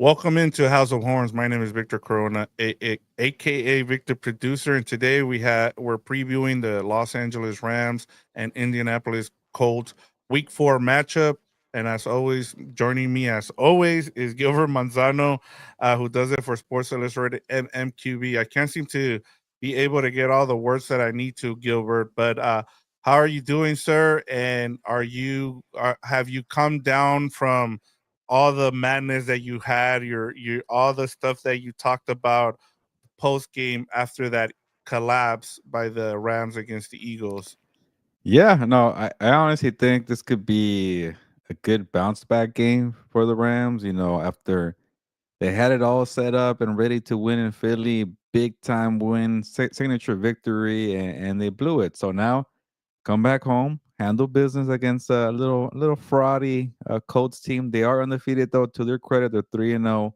Welcome into House of Horns. My name is Victor Corona, aka Victor Producer, and today we're previewing the Los Angeles Rams and Indianapolis Colts Week 4 matchup. And as always, joining me as always is Gilbert Manzano, who does it for Sports Illustrated and MQB. I can't seem to be able to get all the words that I need to, Gilbert. But how are you doing, sir? And have you come down from all the madness that you had, your all the stuff that you talked about post game after that collapse by the Rams against the Eagles? Yeah, no, I honestly think this could be a good bounce back game for the Rams. After they had it all set up and ready to win in Philly, big time win, signature victory, and they blew it. So now come back home, handle business against a little fraudy Colts team. They are undefeated though. To their credit, they're 3-0.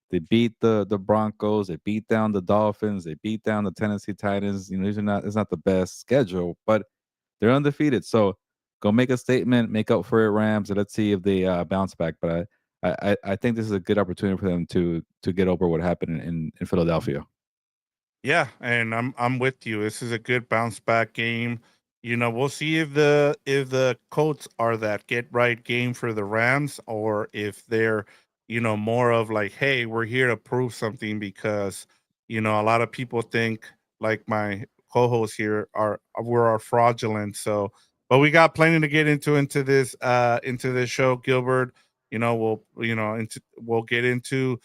They beat the Broncos. They beat down the Dolphins. They beat down the Tennessee Titans. These are not it's not the best schedule, but they're undefeated. So go make a statement, make up for it, Rams, and let's see if they bounce back. But I think this is a good opportunity for them to get over what happened in Philadelphia. Yeah, and I'm with you. This is a good bounce back game. We'll see if the Colts are that get right game for the Rams, or if they're, more of like, hey, we're here to prove something because, a lot of people think, like my co-host here, are fraudulent. So, but we got plenty to get into this show, Gilbert. We'll get into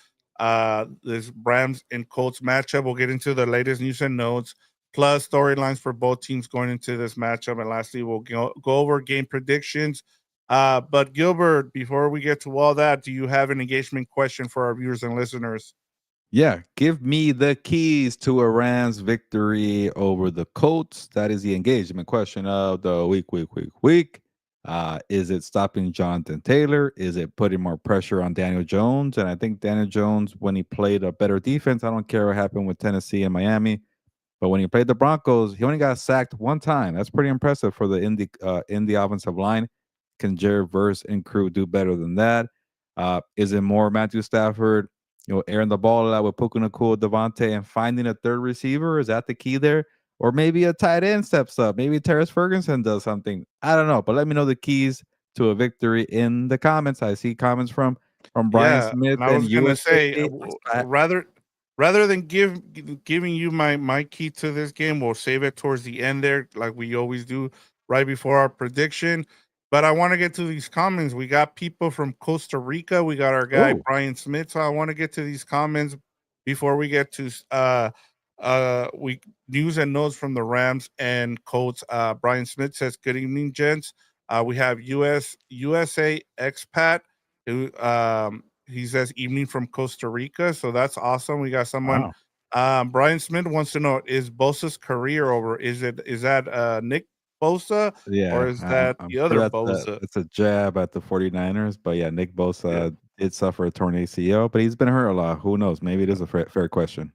this Rams and Colts matchup. We'll get into the latest news and notes, plus storylines for both teams going into this matchup. And lastly, we'll go over game predictions. But Gilbert, before we get to all that, do you have an engagement question for our viewers and listeners? Yeah, give me the keys to a Rams victory over the Colts. That is the engagement question of the week. Is it stopping Jonathan Taylor? Is it putting more pressure on Daniel Jones? And I think Daniel Jones, when he played a better defense, I don't care what happened with Tennessee and Miami, but when he played the Broncos, he only got sacked one time. That's pretty impressive for the Indy offensive line. Can Jared Verse and crew do better than that? Is it more Matthew Stafford, airing the ball out with Puka Nakua, Devontae, and finding a third receiver? Is that the key there? Or maybe a tight end steps up. Maybe Terrence Ferguson does something. I don't know. But let me know the keys to a victory in the comments. I see comments from Brian Yeah, Smith and I and was gonna USA say, Expat. rather than giving you my key to this game, we'll save it towards the end there, like we always do, right before our prediction. But I want to get to these comments. We got people from Costa Rica. We got our guy Oh, Brian Smith. So I want to get to these comments before we get to we news and notes from the Rams and Colts. Brian Smith says, "Good evening, gents. We have USA expat who he says evening from Costa Rica, so that's awesome. We got someone. wow. Brian Smith wants to know: is Bosa's career over? Is that Nick Bosa or Yeah, is I'm that I'm the sure other that's Bosa? a jab at the 49ers, but yeah, Nick Yeah, Bosa did suffer a torn ACL, but he's been hurt a lot. Who knows? Maybe it is a fair question.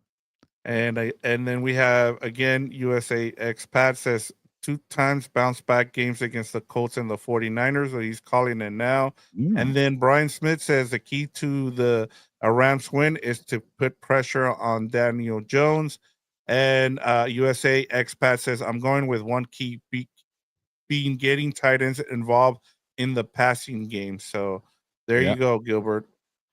and then we have again USA expat says two times bounce back games against the Colts and the 49ers. So he's calling it now. And Mm, then Brian Smith says the key to the Rams win is to put pressure on Daniel Jones. And USA expat says I'm going with one key being getting tight ends involved in the passing game. So there yeah. you go, Gilbert.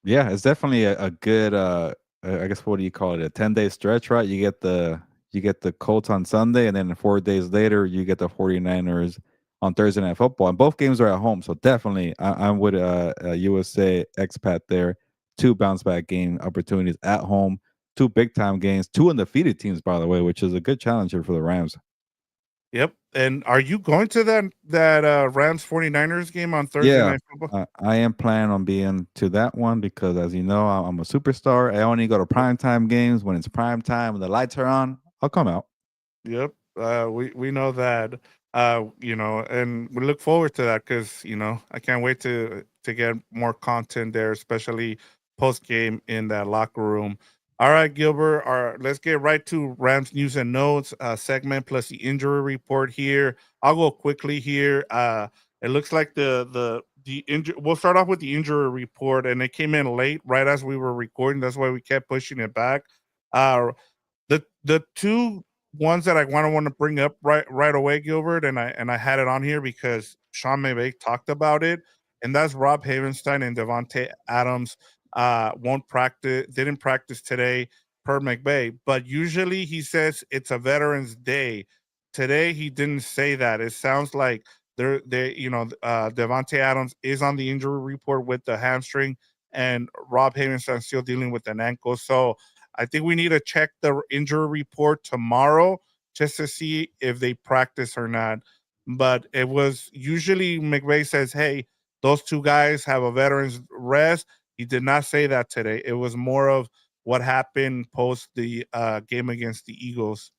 Yeah, it's definitely a good I guess what do you call it? A 10-day stretch, right? You get the Colts on Sunday, and then 4 days later you get the 49ers on Thursday Night Football. And both games are at home. So definitely I'm with USA expat there. Two bounce back game opportunities at home, two big time games, two undefeated teams, by the way, which is a good challenge here for the Rams. Yep. And are you going to that Rams 49ers game on Thursday Yeah, night football? I am planning on being to that one because, as you know, I'm a superstar. I only go to Yep. primetime games when it's prime time and the lights are on. I'll come out. Yep. We know that. And we look forward to that because I can't wait to get more content there, especially post game in that locker room. All right, Gilbert. Let's get right to Rams news and notes segment plus the injury report here. I'll go quickly here. It looks like the injury. We'll start off with the injury report, and it came in late, right as we were recording. That's why we kept pushing it back. Uh, the two ones that I want to bring up right away, Gilbert, and I had it on here because Sean McVay talked about it, and that's Rob Havenstein and Devontae Adams won't practice, didn't practice today per McVay, but usually he says it's a Veterans Day. Today he didn't say that. It sounds like Devontae Adams is on the injury report with the hamstring, and Rob Havenstein still dealing with an ankle. So I think we need to check the injury report tomorrow just to see if they practice or not. But it was usually McVay says, hey, those two guys have a veteran's rest. He did not say that today. It was more of what happened post the game against the Eagles.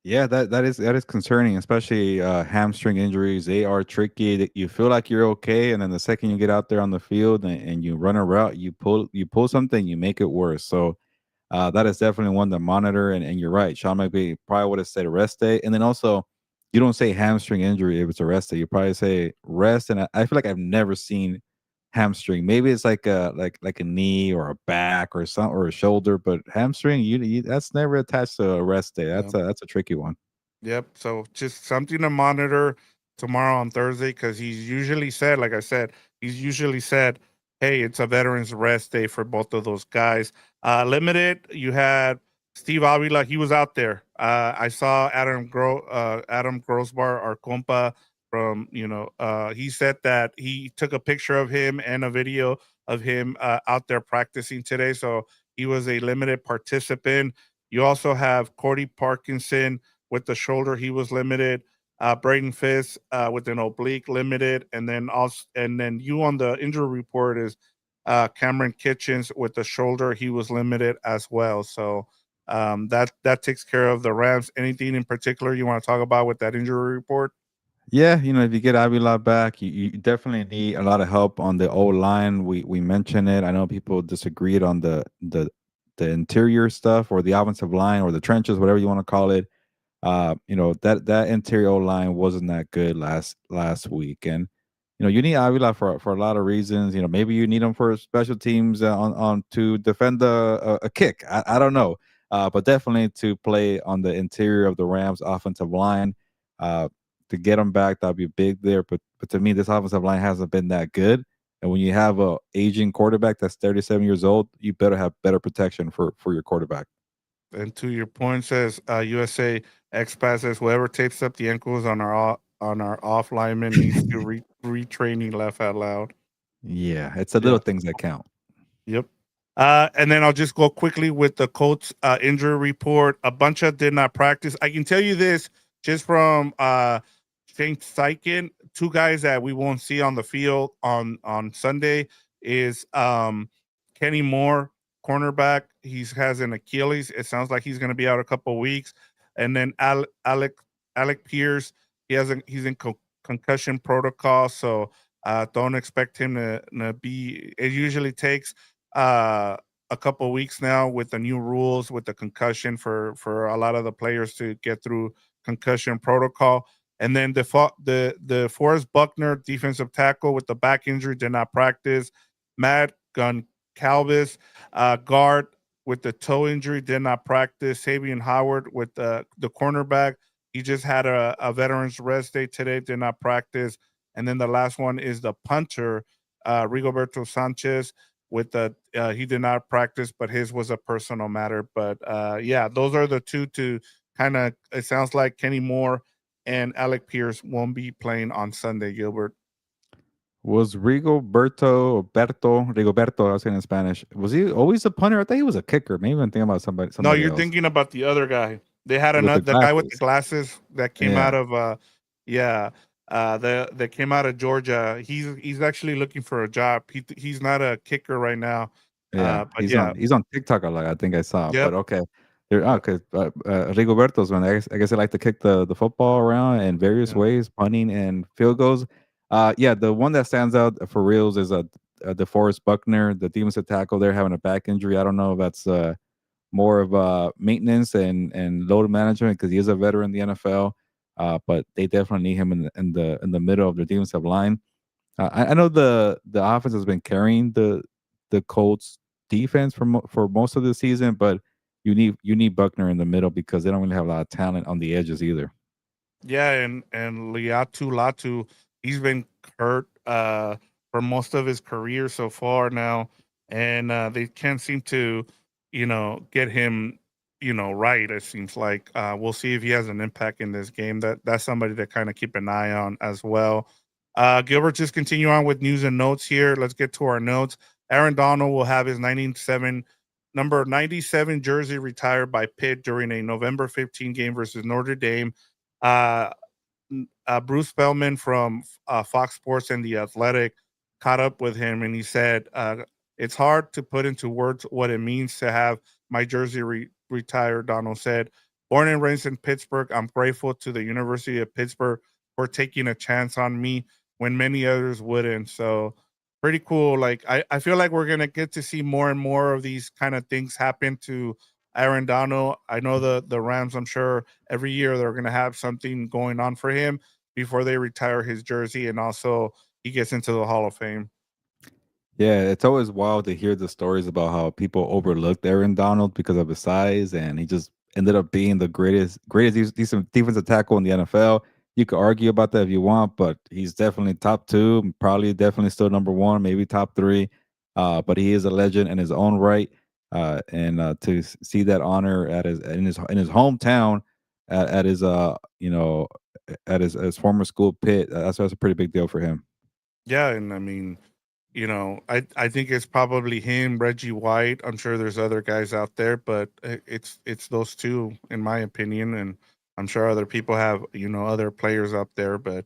Yeah, that is concerning, especially hamstring injuries. They are tricky. That you feel like you're okay, and then the second you get out there on the field and you run a route, you pull something, you make it worse. So that is definitely one to monitor. And you're right, Sean McVay probably would have said rest day, and then also you don't say hamstring injury if it's a rest day. You probably say rest. And I feel like I've never seen hamstring. Maybe it's like a knee or a back or some or a shoulder, but hamstring, that's never attached to a rest day. Yeah. That's a tricky one. Yep. So just something to monitor tomorrow on Thursday because he's usually said, like I said, he's usually said, hey, it's a veterans rest day for both of those guys. Limited, you had Steve Avila, he was out there. I saw Adam Grosbar, our compa from, he said that he took a picture of him and a video of him out there practicing today. So he was a limited participant. You also have Cordy Parkinson with the shoulder, he was limited. Braden Fisk with an oblique, limited, and then you on the injury report is Cameron Kitchens with the shoulder, he was limited as well. So that takes care of the Rams. Anything in particular you want to talk about with that injury report? Yeah, if you get Avila back, you definitely need a lot of help on the O line. We mentioned it. I know people disagreed on the interior stuff or the offensive line or the trenches, whatever you want to call it. That interior line wasn't that good last week, and you need Avila for a lot of reasons. Maybe you need him for special teams on to defend a kick. I don't know, but definitely to play on the interior of the Rams offensive line. To get him back, that'd be big there. But to me, this offensive line hasn't been that good. And when you have a aging quarterback that's 37 years old, you better have better protection for your quarterback. And to your point, says USA Expat says whoever tapes up the ankles on our off lineman needs to retraining. Laugh out loud. Yeah, it's the little Yeah. things that count. Yep. And then I'll just go quickly with the Colts injury report. A bunch of did not practice. I can tell you this just from Shane Steichen. Two guys that we won't see on the field on Sunday is Kenny Moore, cornerback. He has an Achilles. It sounds like he's going to be out a couple of weeks. And then Alec Pierce. He's in concussion protocol. So don't expect him to be. It usually takes a couple weeks now with the new rules with the concussion for a lot of the players to get through concussion protocol. And then the Forrest Buckner, defensive tackle with the back injury, did not practice. Matt Goncalves, guard with the toe injury, did not practice. Sabian Howard with the cornerback, he just had a veterans rest day today, did not practice. And then the last one is the punter, Rigoberto Sanchez with the he did not practice, but his was a personal matter. But yeah, those are the two to kind of, it sounds like Kenny Moore and Alec Pierce won't be playing on Sunday, Gilbert. Was Rigoberto, I was saying in Spanish. Was he always a punter? I thought he was a kicker. Maybe I'm thinking about somebody No, somebody you're else thinking about the other guy. They had with another the the guy with the glasses. glasses that came Yeah, out of yeah, that came out of Georgia. He's actually looking for a job. He's not a kicker right now. yeah. But yeah, He's on TikTok a lot. I think I saw. But yep, okay, there. yep, Okay, Rigoberto's one. I guess I like to kick the football around in various yeah. ways, punting and field goals. Yeah, the one that stands out for reals is DeForest Buckner, the defensive tackle. They're having a back injury. I don't know if that's more of maintenance and load management because he is a veteran in the NFL. But they definitely need him in the middle of the defensive line. I know the offense has been carrying the Colts defense for most of the season, but you need Buckner in the middle because they don't really have a lot of talent on the edges either. Yeah, and Liatu Latu, he's been hurt for most of his career so far now, and they can't seem to, get him, right. It seems like we'll see if he has an impact in this game. That's somebody to kind of keep an eye on as well. Gilbert, just continue on with news and notes here. Let's get to our notes. Aaron Donald will have his 97 number 97 jersey retired by Pitt during a November 15 game versus Notre Dame. Uh, Bruce Spellman from Fox Sports and The Athletic caught up with him, and he said, "It's hard to put into words what it means to have my jersey retired." Donald said, "Born and raised in Pittsburgh, I'm grateful to the University of Pittsburgh for taking a chance on me when many others wouldn't." So pretty cool. Like I feel like we're gonna get to see more and more of these kind of things happen to Aaron Donald. I know the Rams, I'm sure every year they're gonna have something going on for him before they retire his jersey, and also he gets into the Hall of Fame. Yeah, it's always wild to hear the stories about how people overlooked Aaron Donald because of his size, and he just ended up being the greatest decent defensive tackle in the NFL. You could argue about that if you want, but he's definitely top two, probably definitely still number one, maybe top three. But he is a legend in his own right, and to see that honor in his hometown, at his at his former school Pitt, that's a pretty big deal for him. Yeah, and I mean, I think it's probably him, Reggie White. I'm sure there's other guys out there, but it's those two in my opinion, and I'm sure other people have other players up there, but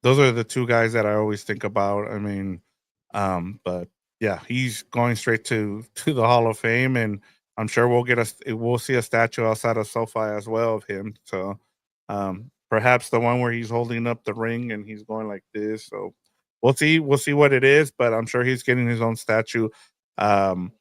those are the two guys that I always think about. I mean, but yeah, he's going straight to the Hall of Fame, and I'm sure we'll see a statue outside of SoFi as well of him. So, perhaps the one where he's holding up the ring and he's going like this. So we'll see what it is, but I'm sure he's getting his own statue. Um,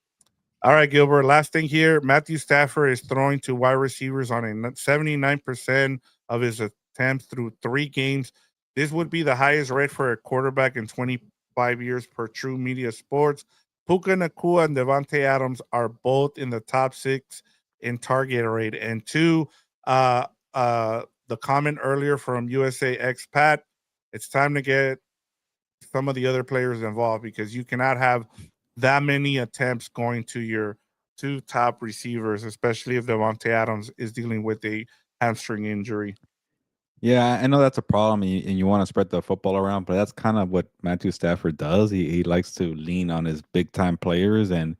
all right, Gilbert. Last thing here, Matthew Stafford is throwing to wide receivers on a 79% of his attempts through 3 games. This would be the highest rate for a quarterback in 25 years per True Media Sports. Puka Nakua and Devontae Adams are both in the top 6 in target rate. And two, uh, the comment earlier from USA Expat, it's time to get some of the other players involved because you cannot have that many attempts going to your two top receivers, especially if Devontae Adams is dealing with a hamstring injury. Yeah, I know that's a problem, and you want to spread the football around, but that's kind of what Matthew Stafford does. He likes to lean on his big time players, and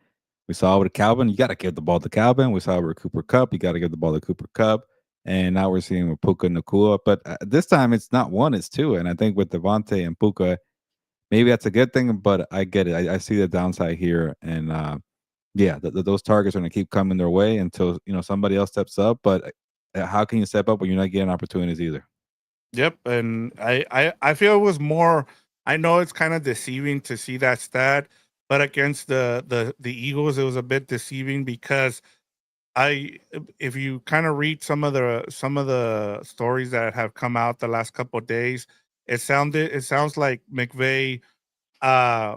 we saw with Calvin, you got to give the ball to Calvin. We saw with Cooper Cup, you got to give the ball to Cooper Cup, and now we're seeing with Puka Nakua. But this time, it's not one, it's two, and I think with Devontae and Puka, maybe that's a good thing. But I get it. I see the downside here, and yeah, those targets are going to keep coming their way until somebody else steps up. But how can you step up when you're not getting opportunities either? Yep, and I feel it was more. I know it's kind of deceiving to see that stat, but against the Eagles, it was a bit deceiving because if you kind of read some of the stories that have come out the last couple of days, it sounds like McVay uh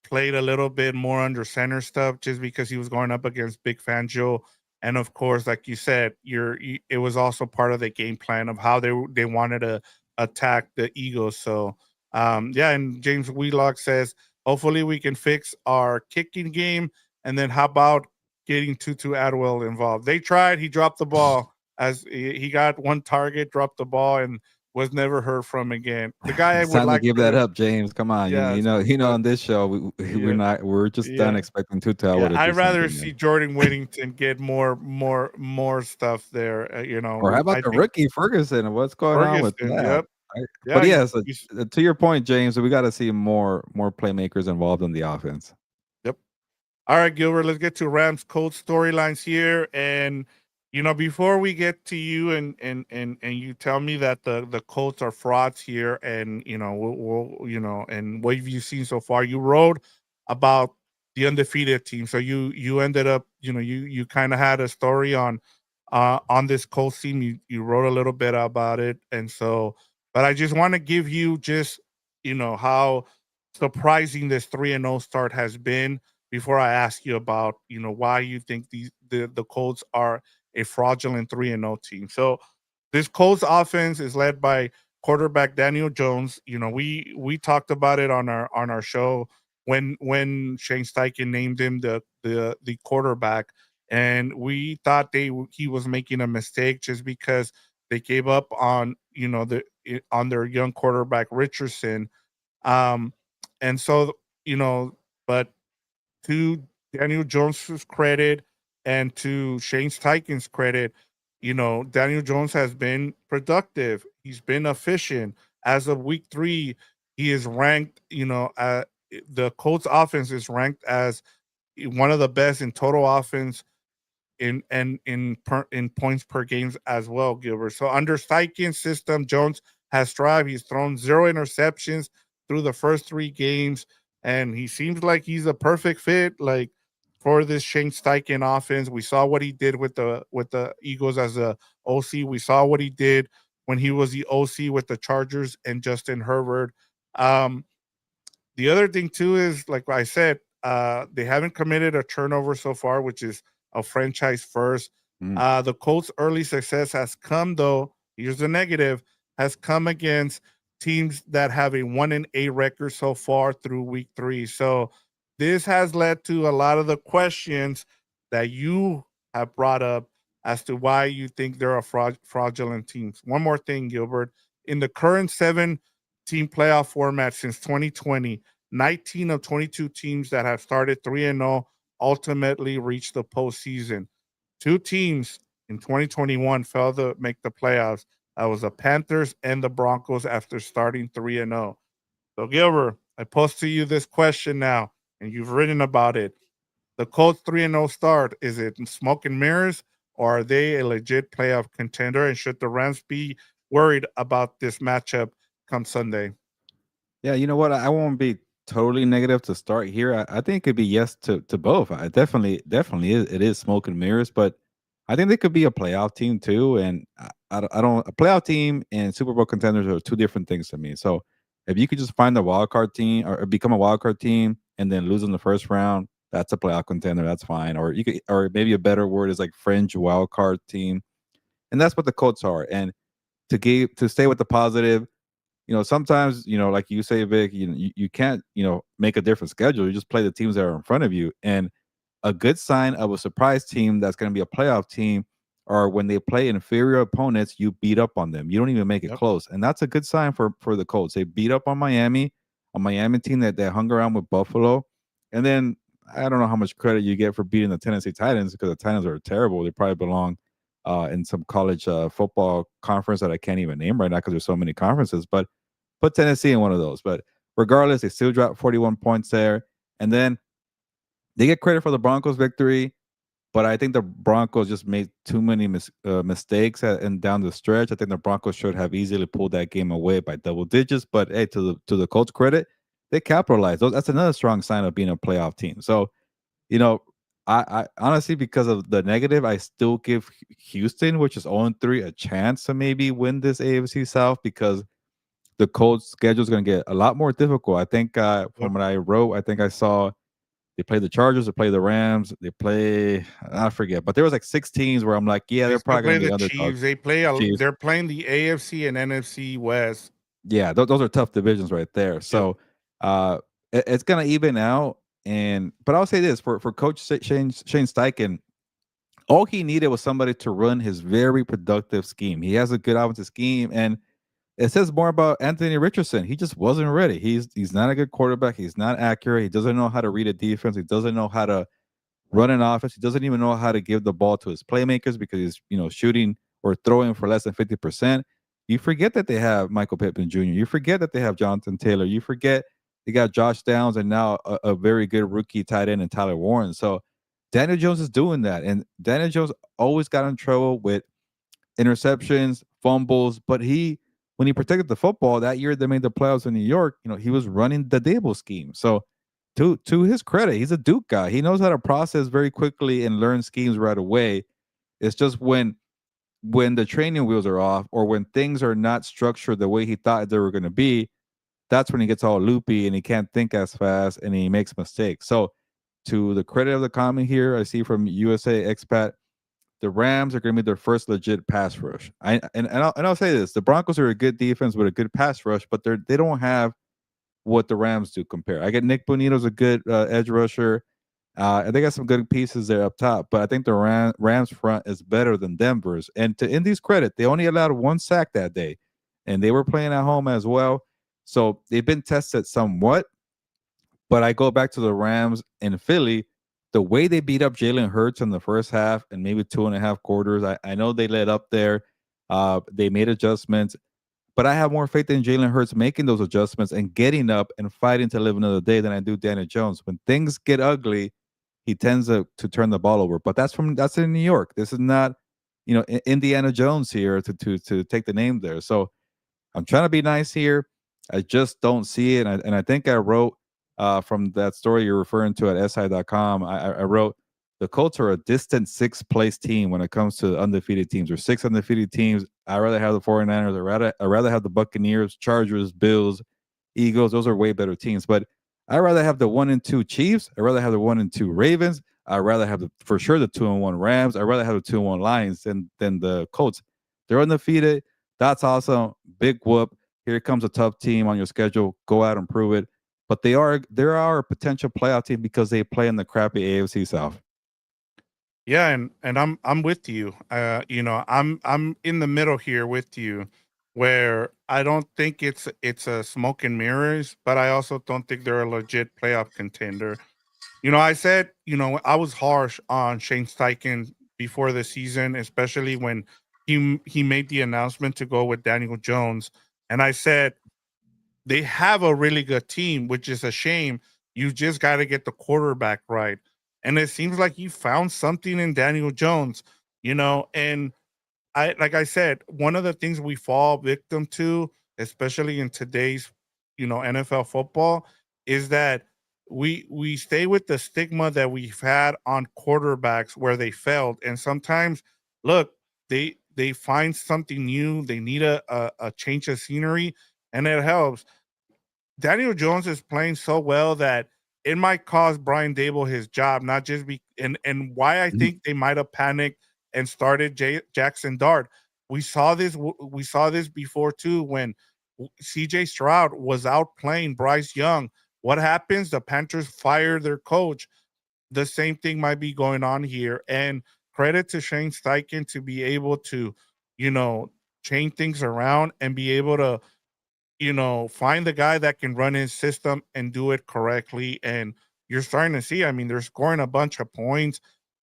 played a little bit more under center stuff just because he was going up against Big Fangio. And of course, like you said, it was also part of the game plan of how they wanted to attack the Eagles. So yeah, and James Wheelock says hopefully we can fix our kicking game. And then how about getting Tutu Atwell involved? They tried, he dropped the ball as he got one target, dropped the ball, and was never heard from again. The guy I It's would time to like give for that them. up, James. Come on, Yes, but on this show we're yeah, not we're just done yeah, expecting Tutel yeah. to do I'd rather something, see man. Jordan Whittington get more stuff there. Or how about I the think rookie Ferguson? What's going on with Ferguson. that? Yep. But Yeah. yes, to your point, James, we got to see more playmakers involved in the offense. Yep. All right, Gilbert, let's get to Rams Colts storylines here. And before we get to you and you tell me that the Colts are frauds here, and and what have you seen so far? You wrote about the undefeated team. So you ended up, you kind of had a story on this Colts team. You wrote a little bit about it. And so, but I just want to give you just how surprising this 3-0 start has been before I ask you about, why you think the Colts are a fraudulent 3-0 team. So this Colts offense is led by quarterback Daniel Jones. We talked about it on our show when Shane Steichen named him the quarterback, and we thought he was making a mistake just because they gave up on on their young quarterback Richardson. um, and so, but to Daniel Jones's credit and to Shane Steichen's credit, Daniel Jones has been productive. He's been efficient. As of week 3, he is ranked, the Colts offense is ranked as one of the best in total offense in points per games as well, Gilbert. So under Steichen's system, Jones has thrived. He's thrown 0 interceptions through the first 3 games, and he seems like he's a perfect fit, like for this Shane Steichen offense. We saw what he did with the Eagles as a OC. We saw what he did when he was the OC with the Chargers and Justin Herbert. Um, the other thing too is, like I said, they haven't committed a turnover so far, which is a franchise first. Mm. The Colts' early success has come, though. Here's the negative: has come against teams that have a 1-8 record so far through week 3. So this has led to a lot of the questions that you have brought up as to why you think they're a fraudulent teams. One more thing, Gilbert. In the current 7-team playoff format since 2020, 19 of 22 teams that have started 3-0 ultimately reached the postseason. 2 teams in 2021 failed to make the playoffs. That was the Panthers and the Broncos after starting 3-0. So, Gilbert, I pose to you this question now, and you've written about it. The Colts 3-0 start, is it smoke and mirrors, or are they a legit playoff contender? And should the Rams be worried about this matchup come Sunday? Yeah, you know what? I won't be totally negative to start here. I think it could be yes to both. I definitely is. It is smoke and mirrors, but I think they could be a playoff team too. And I don't a playoff team and Super Bowl contenders are two different things to me. So if you could just find a wild card team or become a wild card team and then lose in the first round, that's a playoff contender. That's fine. Or you could, or maybe a better word is like fringe wild card team, and that's what the Colts are. And to stay with the positive, sometimes, like you say, Vic, you can't, make a different schedule. You just play the teams that are in front of you. And a good sign of a surprise team that's going to be a playoff team are when they play inferior opponents, you beat up on them. You don't even make it Yep. close. And that's a good sign for the Colts. They beat up on Miami, a Miami team that hung around with Buffalo. And then I don't know how much credit you get for beating the Tennessee Titans because the Titans are terrible. They probably belong in some college football conference that I can't even name right now because there's so many conferences. But put Tennessee in one of those. But regardless, they still dropped 41 points there. And then they get credit for the Broncos victory, but I think the Broncos just made too many mistakes and down the stretch. I think the Broncos should have easily pulled that game away by double digits. But hey, to the Colts' credit, they capitalized. That's another strong sign of being a playoff team. So, you know, I honestly, because of the negative, I still give Houston, which is 0-3, a chance to maybe win this AFC South because the Colts schedule is going to get a lot more difficult. I think Yep. from what I wrote, I think I saw they play the Chargers, they play the Rams, they play I forget, but there was like 6 teams where I'm like, yeah, They they're still probably going play to be the underdogs. Chiefs. Chiefs, They're playing the AFC and NFC West. yeah, those are tough divisions right there. Yep. So it's going to even out. And but I'll say this for Coach Shane Steichen, all he needed was somebody to run his very productive scheme. He has a good offensive scheme, and it says more about Anthony Richardson. He just wasn't ready. He's not a good quarterback. He's not accurate. He doesn't know how to read a defense. He doesn't know how to run an offense. He doesn't even know how to give the ball to his playmakers because he's shooting or throwing for less than 50%. You forget that they have Michael Pittman Jr. You forget that they have Jonathan Taylor. You forget they got Josh Downs and now a very good rookie tight end in Tyler Warren. So Daniel Jones is doing that, and Daniel Jones always got in trouble with interceptions, fumbles, but when he protected the football that year they made the playoffs in New York, he was running the Dable scheme. So to his credit, he's a Duke guy. He knows how to process very quickly and learn schemes right away. It's just when the training wheels are off or when things are not structured the way he thought they were going to be, that's when he gets all loopy and he can't think as fast and he makes mistakes. So, to the credit of the comment here, I see from USA Expat, the Rams are going to be their first legit pass rush. I'll say this: the Broncos are a good defense with a good pass rush, but they don't have what the Rams do compare. I get Nick Bonito's a good edge rusher. And they got some good pieces there up top, but I think the Rams front is better than Denver's. And to Indy's credit, they only allowed one sack that day, and they were playing at home as well. So they've been tested somewhat. But I go back to the Rams in Philly. The way they beat up Jalen Hurts in the first half and maybe 2.5 quarters, I know they led up there. They made adjustments, but I have more faith in Jalen Hurts making those adjustments and getting up and fighting to live another day than I do Daniel Jones. When things get ugly, he tends to turn the ball over. But that's in New York. This is not, Indiana Jones here to take the name there. So I'm trying to be nice here. I just don't see it. And I think I wrote from that story you're referring to at SI.com, I wrote the Colts are a distant sixth place team when it comes to undefeated teams. There's six undefeated tems. I'd rather have the 49ers. I'd rather have the Buccaneers, Chargers, Bills, Eagles. Those are way better teams. But I'd rather have the 1-2 Chiefs. I'd rather have the 1-2 Ravens. I'd rather have for sure the 2-1 Rams. I'd rather have the 2-1 Lions than the Colts. They're undefeated. That's awesome. Big whoop. Here comes a tough team on your schedule. Go out and prove it. But they are a potential playoff team because they play in the crappy AFC South. Yeah, and I'm with you. I'm in the middle here with you, where I don't think it's a smoke and mirrors, but I also don't think they're a legit playoff contender. I said, I was harsh on Shane Steichen before the season, especially when he made the announcement to go with Daniel Jones, and I said they have a really good team, which is a shame. You just got to get the quarterback right. And it seems like you found something in Daniel Jones, and like I said, one of the things we fall victim to, especially in today's, NFL football, is that we stay with the stigma that we've had on quarterbacks where they failed. And sometimes, look, they find something new, they need a change of scenery, and it helps. Daniel Jones is playing so well that it might cost Brian Dable his job, not just and why I think they might have panicked and started Jackson Dart. We saw this before too when CJ Stroud was out playing Bryce Young. What happens? The Panthers fire their coach. The same thing might be going on here. And credit to Shane Steichen to be able to, you know, change things around and be able to find the guy that can run his system and do it correctly. And you're starting to see, I mean, they're scoring a bunch of points,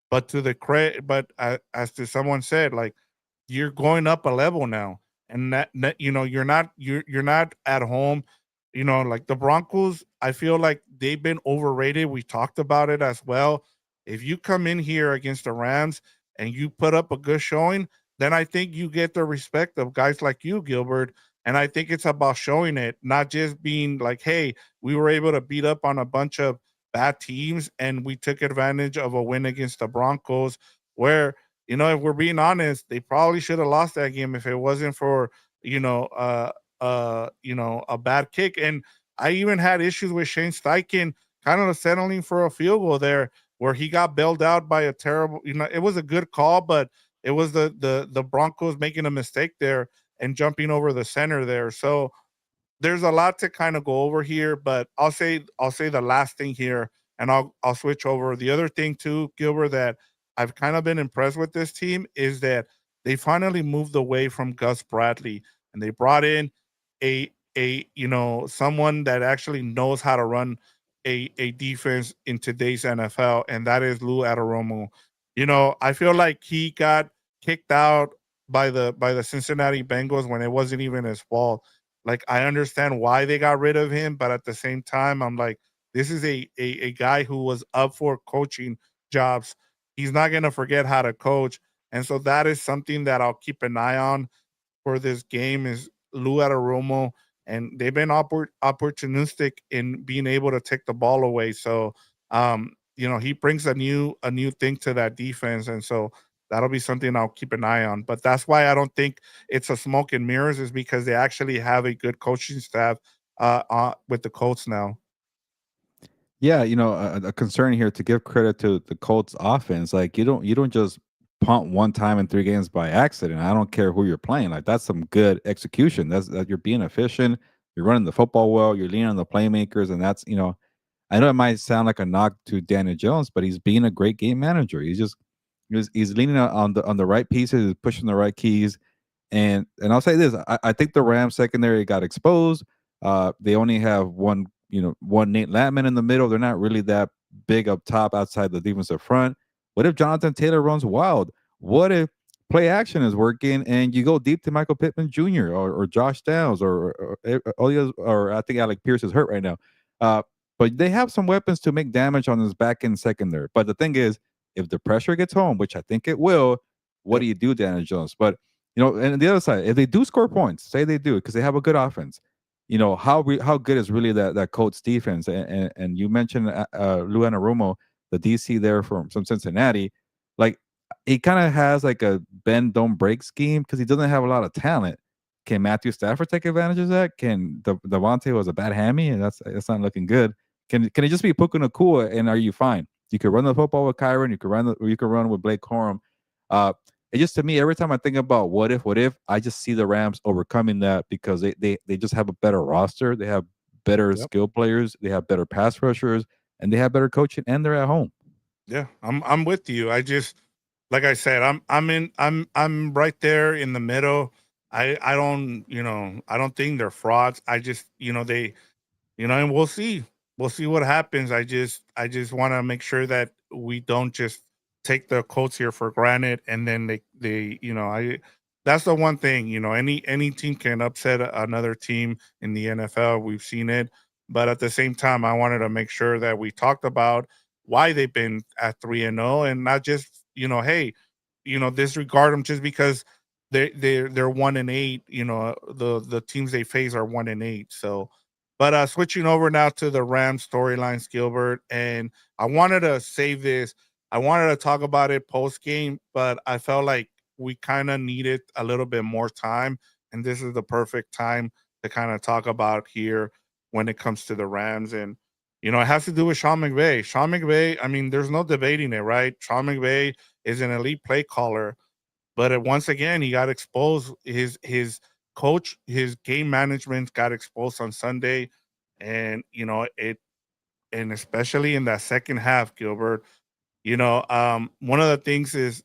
but to the credit, but as to someone said, like you're going up a level now, and that you're not at home. Like the Broncos, I feel like they've been overrated. We talked about it as well. If you come in here against the Rams and you put up a good showing, then I think you get the respect of guys like you, Gilbert. And I think it's about showing it, not just being like, hey, we were able to beat up on a bunch of bad teams and we took advantage of a win against the Broncos, where if we're being honest, they probably should have lost that game if it wasn't for you know, uh, a bad kick. And I even had issues with Shane Steichen kind of settling for a field goal there, where he got bailed out by a terrible. It was a good call, but it was the Broncos making a mistake there and jumping over the center there. So there's a lot to kind of go over here, but I'll say the last thing here, and I'll switch over. The other thing too, Gilbert, that I've kind of been impressed with this team is that they finally moved away from Gus Bradley and they brought in a someone that actually knows how to run a defense in today's NFL, and that is Lou Adaromo. I feel like he got kicked out by the Cincinnati Bengals when it wasn't even his fault. Like I understand why they got rid of him, but at the same time, I'm like, this is a guy who was up for coaching jobs. He's not gonna forget how to coach. And so that is something that I'll keep an eye on for this game is Lou Adaromo, and they've been opportunistic in being able to take the ball away. So, he brings a new thing to that defense, and so that'll be something I'll keep an eye on. But that's why I don't think it's a smoke and mirrors, is because they actually have a good coaching staff with the Colts now. Yeah, a concern here to give credit to the Colts offense. Like you don't just punt one time in 3 games by accident. I don't care who you're playing. Like that's some good execution. That's that you're being efficient. You're running the football well. You're leaning on the playmakers, and that's I know it might sound like a knock to Daniel Jones, but he's being a great game manager. He's leaning on the right pieces, he's pushing the right keys, and I'll say this: I think the Rams secondary got exposed. They only have one Nate Latman in the middle. They're not really that big up top outside the defensive front. What if Jonathan Taylor runs wild? What if play action is working and you go deep to Michael Pittman Jr. or Josh Downs or all the others, or I think Alec Pierce is hurt right now. Uh, but they have some weapons to make damage on this back end secondary. But the thing is, if the pressure gets home, which I think it will, what Yep. do you do, Daniel Jones? But and the other side, if they do score points, say they do because they have a good offense. How good is really that Colts defense? And you mentioned Lou Anarumo, the DC there from Cincinnati, like he kind of has like a bend don't break scheme because he doesn't have a lot of talent. Can Matthew Stafford take advantage of that? Can Devontae was a bad hammy and that's not looking good. Can it just be Puka Nakua and are you fine? You could run the football with Kyron. You could run with Blake Corum. It just to me every time I think about what if I just see the Rams overcoming that because they just have a better roster. They have better Yep. skill players. They have better pass rushers, and they have better coaching. And they're at home. Yeah, I'm with you. I just like I said, I'm right there in the middle. I don't I don't think they're frauds. I just they and we'll see what happens. I just want to make sure that we don't just take the Colts here for granted, and then they I that's the one thing. Any team can upset another team in the NFL. We've seen it, but at the same time, I wanted to make sure that we talked about why they've been at 3-0, and not just hey, disregard them just because they're 1-8. The teams they face are 1-8. So, but switching over now to the Rams storylines, Gilbert, and I wanted to save this. I wanted to talk about it post game, but I felt like we kind of needed a little bit more time, and this is the perfect time to kind of talk about here when it comes to the Rams. And it has to do with Sean McVay. Sean McVay, I mean, there's no debating it, right? Sean McVay is an elite play caller, but once again, he got exposed. His coach, his game management got exposed on Sunday, and and especially in that second half, Gilbert. One of the things is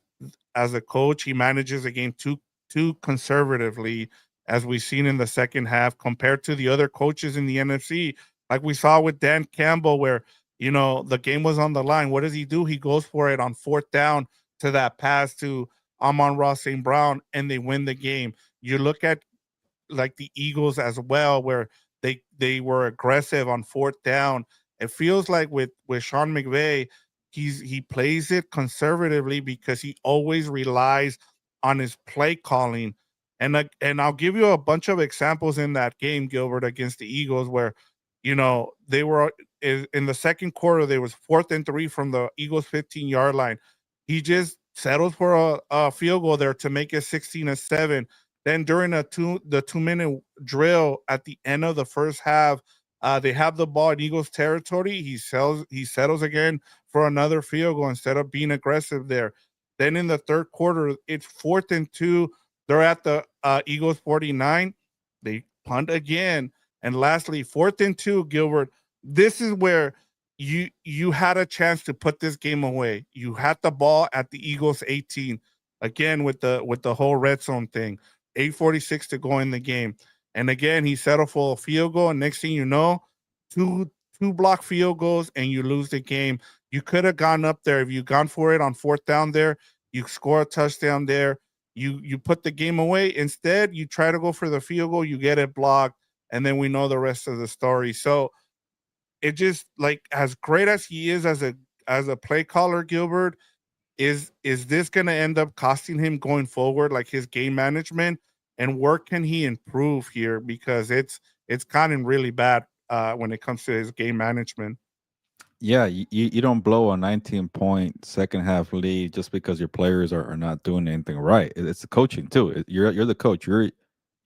as a coach, he manages a game too conservatively, as we've seen in the second half, compared to the other coaches in the NFC. Like we saw with Dan Campbell, where the game was on the line. What does he do? He goes for it on fourth down to that pass to Amon-Ra St. Brown, and they win the game. You look at like the Eagles as well, where they were aggressive on fourth down. It feels like with Sean McVay, he plays it conservatively because he always relies on his play calling. And I'll give you a bunch of examples in that game, Gilbert, against the Eagles, where they were in the second quarter. There was 4th and 3 from the Eagles 15-yard line. He just settles for a field goal there to make it 16-7. Then during the 2-minute drill at the end of the first half, they have the ball in Eagles territory. He settles again for another field goal instead of being aggressive there. Then in the third quarter, it's 4th and 2. They're at the Eagles 49. They punt again. And lastly, 4th and 2, Gilbert. This is where you had a chance to put this game away. You had the ball at the Eagles 18 again with the whole red zone thing. 8:46 to go in the game. And again, he settled for a field goal. And next thing you know, two block field goals and you lose the game. You could have gone up there if you gone for it on fourth down there. You score a touchdown there. You put the game away. Instead, you try to go for the field goal. You get it blocked, and then we know the rest of the story. So it just like as great as he is as a play caller, Gilbert, is this going to end up costing him going forward, like his game management, and where can he improve here, because it's gotten really bad when it comes to his game management. Yeah, you don't blow a 19-point second half lead just because your players are not doing anything right. It's the coaching too. You're the coach.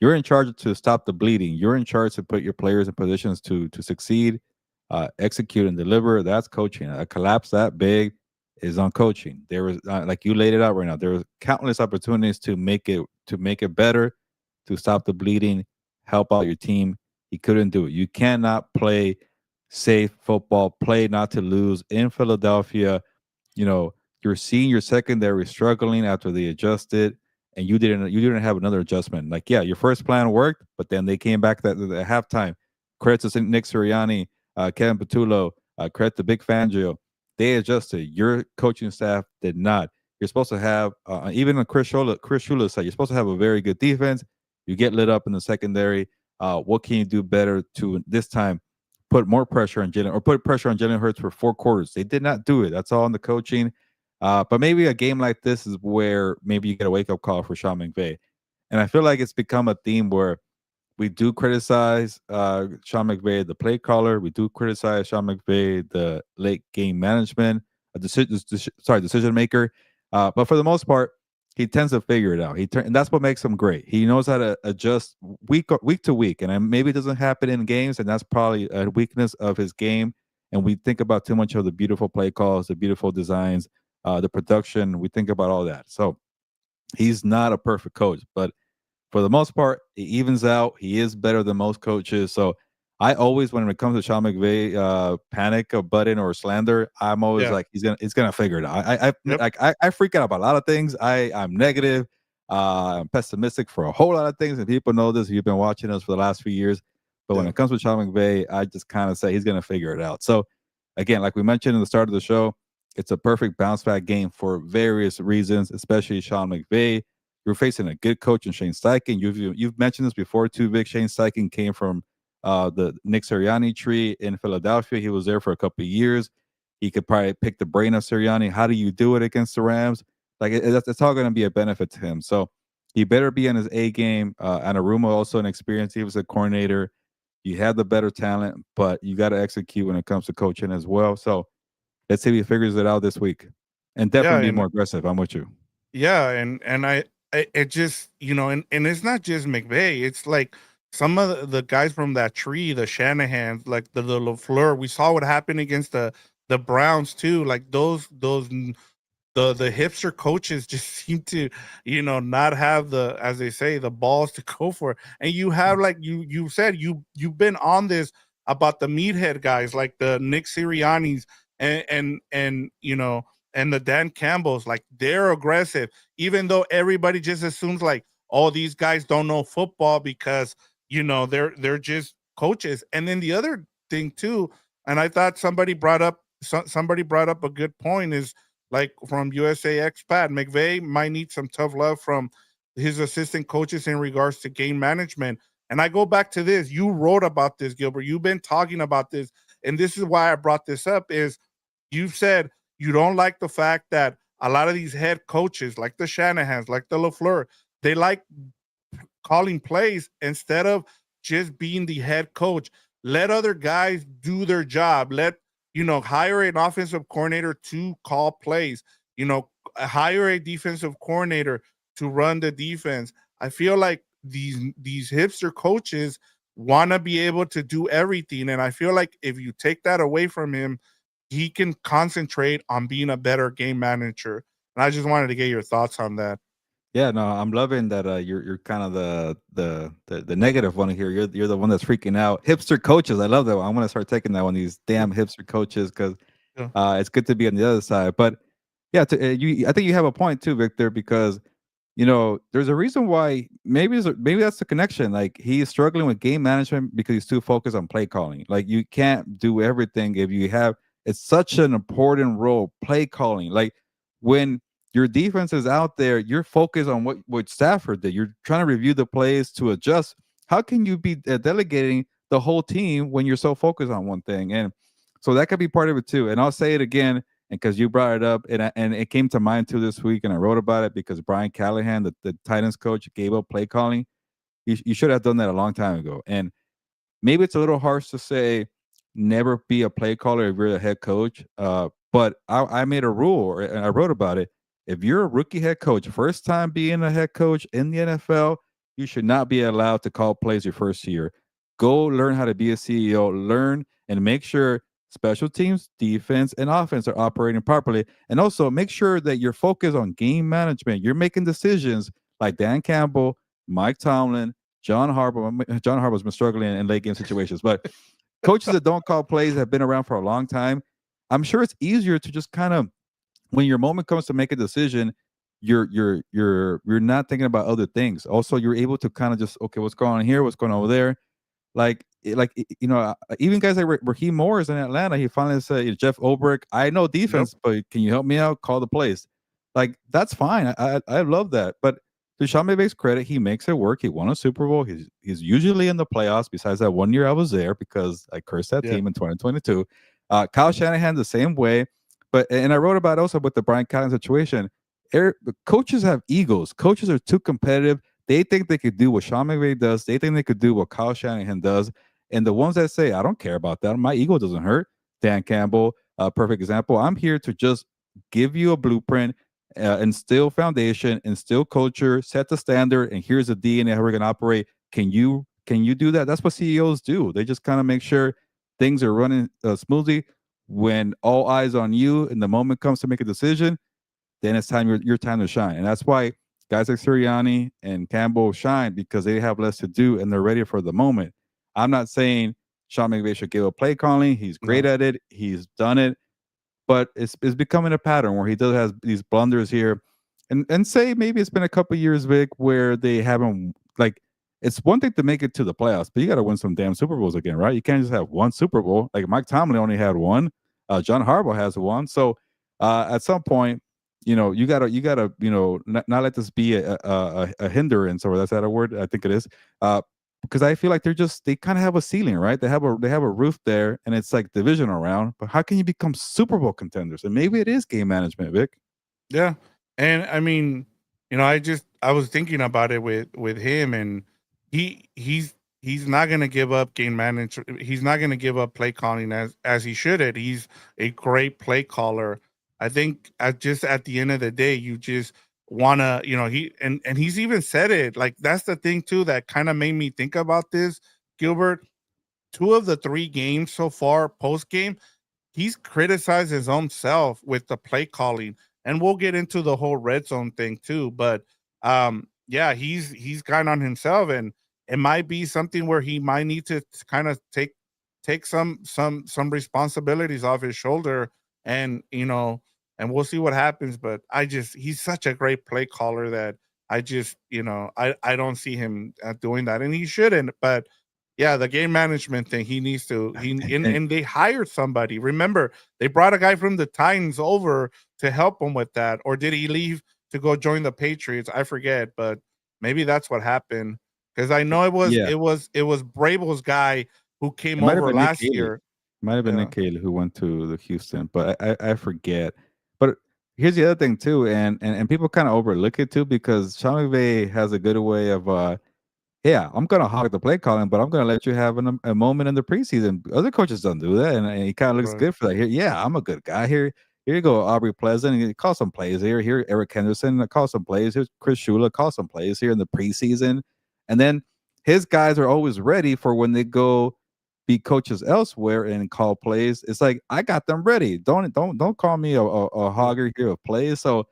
You're in charge to stop the bleeding. You're in charge to put your players in positions to succeed, execute, and deliver. That's coaching. A collapse that big is on coaching. There was like you laid it out right now. There was countless opportunities to make it better, to stop the bleeding, help out your team. He couldn't do it. You cannot play safe football, play not to lose in Philadelphia. You know, you're seeing your secondary struggling after they adjusted, and you didn't have another adjustment. Like, yeah, your first plan worked, but then they came back at halftime. Credit to Nick Sirianni, Kevin Patullo, credit to Big Fangio. They adjusted. Your coaching staff did not. You're supposed to have even on Chris Shula's side. You're supposed to have a very good defense. You get lit up in the secondary. What can you do better to this time put more pressure on Jalen or put pressure on Jalen Hurts for 4 quarters? They did not do it. That's all in the coaching. But maybe a game like this is where maybe you get a wake up call for Sean McVay. And I feel like it's become a theme where we do criticize Sean McVay, the play caller. We do criticize Sean McVay, the late game management, decision maker. But for the most part, he tends to figure it out. And that's what makes him great. He knows how to adjust week to week, and maybe it doesn't happen in games, and that's probably a weakness of his game. And we think about too much of the beautiful play calls, the beautiful designs, the production. We think about all that. So he's not a perfect coach, but for the most part, he evens out. He is better than most coaches. So I always, when it comes to Sean McVay, panic a button or slander, I'm always Yeah. like, he's gonna figure it out. Yep. I freak out about a lot of things. I'm negative. I'm pessimistic for a whole lot of things, and people know this. You've been watching us for the last few years. But when Yeah. it comes to Sean McVay, I just kind of say he's gonna figure it out. So again, like we mentioned in the start of the show, it's a perfect bounce back game for various reasons, especially Sean McVay. You're facing a good coach in Shane Steichen. You've mentioned this before too, Vic. Shane Steichen came from the Nick Sirianni tree in Philadelphia. He was there for a couple of years. He could probably pick the brain of Sirianni. How do you do it against the Rams? Like it's all going to be a benefit to him. So he better be on his A game. Anarumo also an experience. He was a coordinator. You have the better talent, but you got to execute when it comes to coaching as well. So let's see if he figures it out this week, and Yeah. definitely be And more aggressive. I'm with you. yeah, and it just, and it's not just McVay. It's like some of the guys from that tree, the Shanahans, like the LaFleur. We saw what happened against the Browns too. Like the hipster coaches just seem to, not have the, as they say, the balls to go for it. And you have, like you said, you've been on this about the meathead guys like the Nick Sirianni's and and the Dan Campbells. Like, they're aggressive, even though everybody just assumes like, oh, these guys don't know football because they're just coaches. And then the other thing too, and I thought somebody brought up a good point, is like from USA expat, McVay might need some tough love from his assistant coaches in regards to game management. And I go back to this. You wrote about this, Gilbert. You've been talking about this. And this is why I brought this up, is you've said you don't like the fact that a lot of these head coaches, like the Shanahans, like the LaFleur, they like calling plays instead of just being the head coach. Let other guys do their job. Hire an offensive coordinator to call plays, hire a defensive coordinator to run the defense. I feel like these hipster coaches want to be able to do everything. And I feel like if you take that away from him, he can concentrate on being a better game manager. And I just wanted to get your thoughts on that. Yeah, no, I'm loving that. You're kind of the negative one here. You're the one that's freaking out. Hipster coaches, I love that one. I'm gonna start taking that one. These damn hipster coaches, because Yeah. it's good to be on the other side. But yeah, I think you have a point too, Victor, because there's a reason why. Maybe that's the connection. Like, he's struggling with game management because he's too focused on play calling. Like, you can't do everything if you have. It's such an important role, play calling. Like, when your defense is out there, you're focused on what Stafford did. You're trying to review the plays to adjust. How can you be delegating the whole team when you're so focused on one thing? And so that could be part of it too. And I'll say it again, and because you brought it up, and it came to mind too this week, and I wrote about it because Brian Callahan, the Titans coach, gave up play calling. You should have done that a long time ago. And maybe it's a little harsh to say never be a play caller if you're the head coach. But I made a rule, and I wrote about it. If you're a rookie head coach, first time being a head coach in the NFL, you should not be allowed to call plays your first year. Go learn how to be a CEO, learn and make sure special teams, defense, and offense are operating properly. And also make sure that you're focused on game management. You're making decisions like Dan Campbell, Mike Tomlin, John Harbaugh. John Harbaugh's been struggling in late game situations, but coaches that don't call plays have been around for a long time. I'm sure it's easier to just kind of, when your moment comes to make a decision, you're not thinking about other things. Also, you're able to kind of just, okay, what's going on here, what's going on over there. Even guys like Raheem Morris in Atlanta, he finally said, Jeff Ulbrich, I know Nope. defense, but can you help me out? Call the plays. Like, that's fine. I love that. But to Sean McVay's credit, he makes it work. He won a Super Bowl. He's usually in the playoffs. Besides that one year I was there because I cursed that Yeah. team in 2022. Kyle Shanahan the same way. But and I wrote about also with the Brian Callen situation. Coaches have egos. Coaches are too competitive. They think they could do what Sean McVay does. They think they could do what Kyle Shanahan does. And the ones that say, I don't care about that, my ego doesn't hurt. Dan Campbell, a perfect example. I'm here to just give you a blueprint, instill foundation, instill culture, set the standard, and here's the DNA how we're going to operate. Can you do that? That's what CEOs do. They just kind of make sure things are running smoothly. When all eyes on you and the moment comes to make a decision, then it's time your time to shine. And that's why guys like Sirianni and Campbell shine, because they have less to do and they're ready for the moment. I'm not saying Sean McVay should give up play calling. He's great No. at it. He's done it, but it's becoming a pattern where he does has these blunders here, and say maybe it's been a couple years, Vic, where they haven't, like, it's one thing to make it to the playoffs, but you got to win some damn Super Bowls again, right? You can't just have one Super Bowl. Like Mike Tomlin only had one. John Harbaugh has one. So at some point, you gotta not let this be a hindrance, or that's that a word? I think it is. Because I feel like they kind of have a ceiling, right? They have a roof there, and it's like divisional round. But how can you become Super Bowl contenders? And maybe it is game management, Vic. Yeah. And I mean, I was thinking about it with him, and he's not gonna give up game manage. He's not gonna give up play calling as he should. It. He's a great play caller. I think at the end of the day, you just wanna, and he's even said it. Like, that's the thing too that kind of made me think about this, Gilbert. Two of the three games so far post game, he's criticized his own self with the play calling, and we'll get into the whole red zone thing too. But yeah, he's kind on himself, and it might be something where he might need to kind of take some responsibilities off his shoulder, and and we'll see what happens. But he's such a great play caller that I don't see him doing that, and he shouldn't. But yeah, the game management thing, he needs to he And and they hired somebody. Remember, they brought a guy from the Titans over to help him with that. Or did he leave to go join the Patriots? I forget, but maybe that's what happened. Because I know yeah, it was Brable's guy who came it might have over been Nick last Haley. year. Might have been Yeah, Nick Haley who went to the Houston, but I forget. But here's the other thing too, and people kind of overlook it too, because Sean McVay has a good way of yeah, I'm gonna hog the play calling, but I'm gonna let you have a moment in the preseason. Other coaches don't do that, and he kind of looks right. good for that. Here, yeah, I'm a good guy. Here you go, Aubrey Pleasant. And he call some plays here. Here, Eric Henderson, call some plays. Here's Chris Shula, call some plays here in the preseason. And then his guys are always ready for when they go be coaches elsewhere and call plays. It's like, I got them ready. Don't call me a Yeah, hogger here of plays. So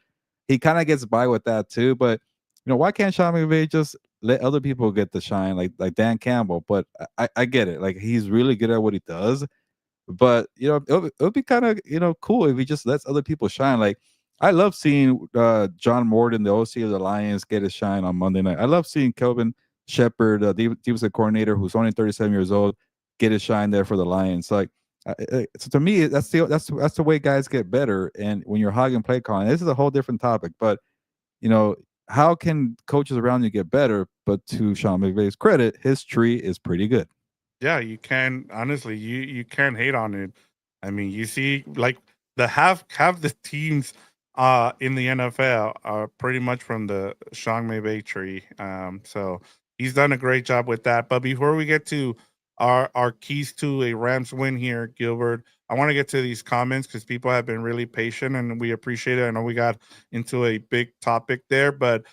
he kind of gets by with that too. But why can't Sean McVay just let other people get the shine, like Dan Campbell? But I get it. Like, he's really good at what he does. But it'll be kind of cool if he just lets other people shine. Like, I love seeing John Morton, the OC of the Lions, get his shine on Monday night. I love seeing Kelvin Shepard, defensive coordinator, who's only 37 years old, get his shine there for the Lions. Like, so to me, that's the way guys get better. And when you're hogging play calling, this is a whole different topic. But you know, how can coaches around you get better? But to Sean McVay's credit, his tree is pretty good. yeah, you can honestly, you can't hate on it. I mean, you see, like, the half the teams in the NFL are pretty much from the Sean McVay tree. So he's done a great job with that. But before we get to our keys to a Rams win here, Gilbert, I want to get to these comments because people have been really patient and we appreciate it. I know we got into a big topic there, but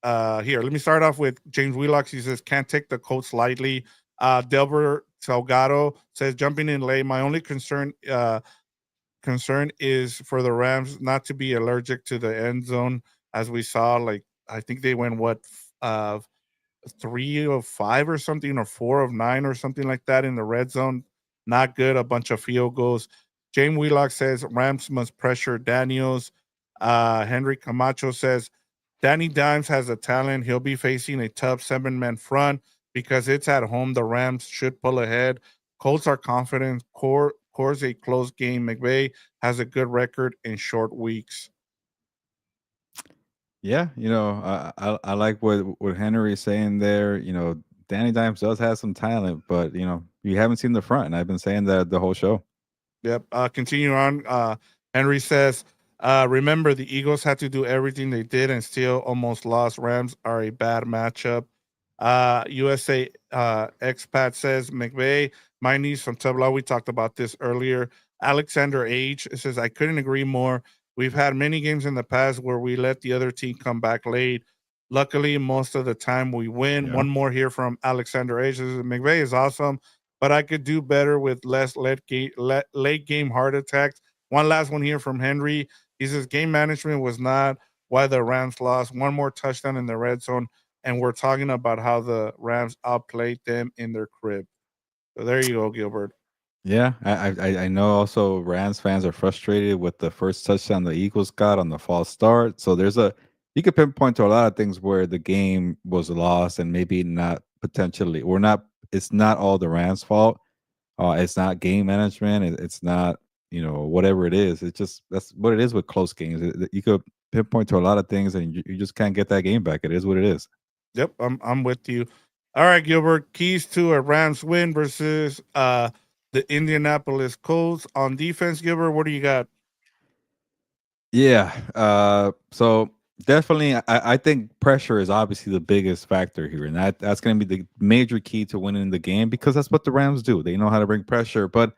Here, let me start off with James Wheelock. He says, can't take the Colts lightly. Delbert Salgado says, jumping in late. My only concern is for the Rams not to be allergic to the end zone, as we saw. Like, I think they went what, 3 of 5 or something, or 4 of 9 or something like that in the red zone. Not good. A bunch of field goals. James Wheelock says Rams must pressure Daniels. Henry Camacho says Danny Dimes has a talent. He'll be facing a tough 7-man front because it's at home. The Rams should pull ahead. Colts are confident. Core's a close game. McVay has a good record in short weeks. Yeah, I like what Henry is saying there. Danny Dimes does have some talent, but you haven't seen the front, and I've been saying that the whole show. Yep. Continue on. Henry says, remember, the Eagles had to do everything they did and still almost lost. Rams are a bad matchup. USA expat says, McVay might need some tough love. We talked about this earlier. Alexander H says, I couldn't agree more. We've had many games in the past where we let the other team come back late. Luckily, most of the time we win. Yeah. One more here from Alexander H. Says, McVay is awesome, but I could do better with less late game heart attacks. One last one here from Henry. He says game management was not why the Rams lost. One more touchdown in the red zone, and we're talking about how the Rams outplayed them in their crib. So there you go, Gilbert. Yeah, I know. Also, Rams fans are frustrated with the first touchdown the Eagles got on the false start. So you could pinpoint to a lot of things where the game was lost and maybe not potentially, or not. It's not all the Rams' fault. It's not game management. It's not whatever it is. It's just that's what it is with close games. You could pinpoint to a lot of things, and you just can't get that game back. It is what it is. Yep, I'm with you. All right, Gilbert. Keys to a Rams win versus the Indianapolis Colts on defense. Gilbert, what do you got? Yeah. So definitely, I think pressure is obviously the biggest factor here, and that's going to be the major key to winning the game because that's what the Rams do. They know how to bring pressure, but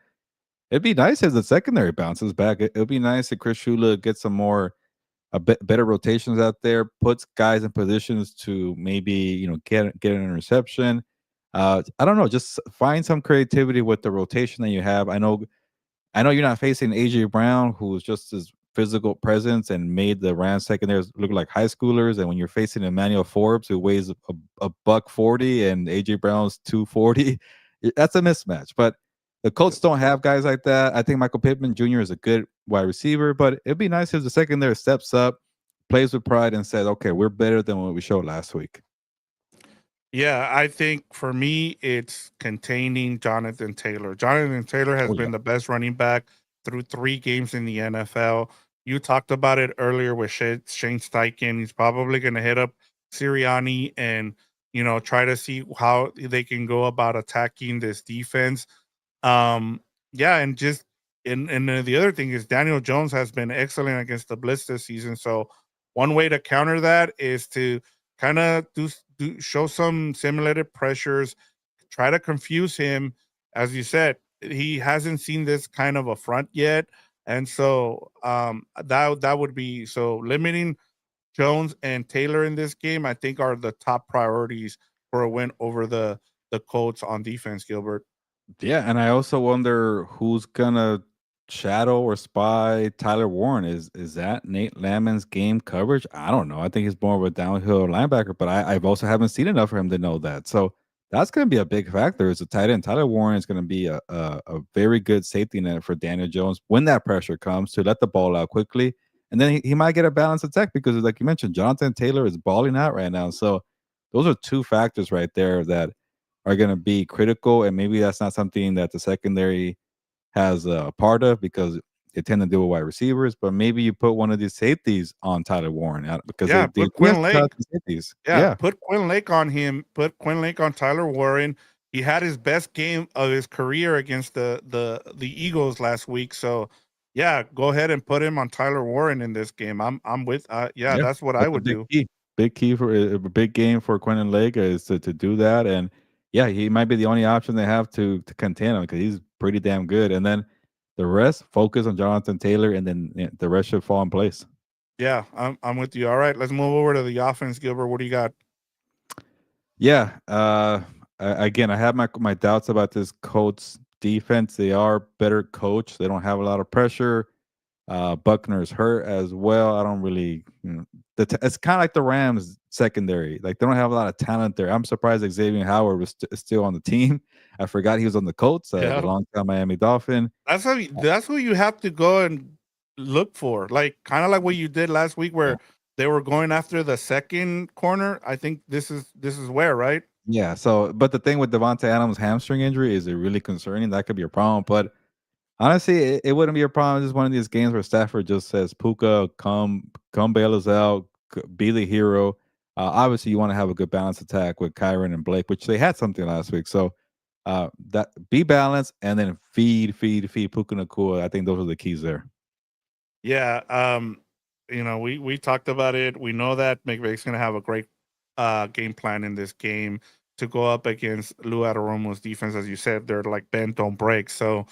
it'd be nice if the secondary bounces back. It'd be nice if Chris Shula gets some more a bit better rotations out there, puts guys in positions to maybe get an interception. I don't know, just find some creativity with the rotation that you have. I know you're not facing AJ Brown, who's just his physical presence and made the Rams secondaries look like high schoolers. And when you're facing Emmanuel Forbes, who weighs a buck 40 and AJ Brown's 240, that's a mismatch. But the Colts don't have guys like that. I think Michael Pittman Jr. is a good wide receiver, but it'd be nice if the secondary steps up, plays with pride, and says, okay, we're better than what we showed last week. Yeah, I think for me, it's containing Jonathan Taylor. Jonathan Taylor has Oh, yeah. been the best running back through 3 games in the NFL. You talked about it earlier with Shane Steichen. He's probably going to hit up Sirianni and try to see how they can go about attacking this defense. Yeah, and just and the other thing is Daniel Jones has been excellent against the blitz this season. So one way to counter that is to kind of show some simulated pressures, try to confuse him. As you said, he hasn't seen this kind of a front yet, and so that would be so limiting Jones and Taylor in this game. I think are the top priorities for a win over the Colts on defense. Gilbert. Yeah, and I also wonder who's gonna shadow or spy Tyler Warren. Is that Nate Landman's game coverage? I don't know. I think he's more of a downhill linebacker, but I've also haven't seen enough for him to know that. So that's gonna be a big factor. As a tight end, Tyler Warren is gonna be a very good safety net for Daniel Jones when that pressure comes to let the ball out quickly. And then he might get a balanced attack because, like you mentioned, Jonathan Taylor is balling out right now. So those are two factors right there that are going to be critical, and maybe that's not something that the secondary has a part of because they tend to deal with wide receivers. But maybe you put one of these safeties on Tyler Warren because Yeah, they put he has Quinn to Lake. safeties. Yeah, Yeah, put Quinn Lake on him. Put Quinn Lake on Tyler Warren. He had his best game of his career against the Eagles last week. So, yeah, go ahead and put him on Tyler Warren in this game. I'm with. Yeah, yeah, that's what I that's a would big do. key. Big key for a big game for Quentin Lake is to do that, and yeah, he might be the only option they have to contain him because he's pretty damn good. And then the rest focus on Jonathan Taylor, and then the rest should fall in place. Yeah, I'm with you. All right, let's move over to the offense, Gilbert. What do you got? Yeah. Again, I have my doubts about this Colts defense. They are better coached. They don't have a lot of pressure. Buckner's hurt as well. I don't really, it's kind of like the Rams secondary. Like they don't have a lot of talent there. I'm surprised Xavier Howard was still on the team. I forgot he was on the Colts, the Yeah, longtime Miami Dolphin. that's who you have to go and look for. Like kind of like what you did last week, Yeah. where they were going after the second corner. I think this is where, right? Yeah. So, but the thing with Devontae Adams' hamstring injury is it really concerning. That could be a problem. But honestly, it wouldn't be a problem. It's just one of these games where Stafford just says, "Puka, come bail us out, be the hero." Obviously, you want to have a good balance attack with Kyron and Blake, which they had something last week. So that be balanced and then feed Puka Nakua. I think those are the keys there. Yeah. We talked about it. We know that McVay's gonna have a great game plan in this game to go up against Lou Adaromo's defense. As you said, they're like bent don't break. So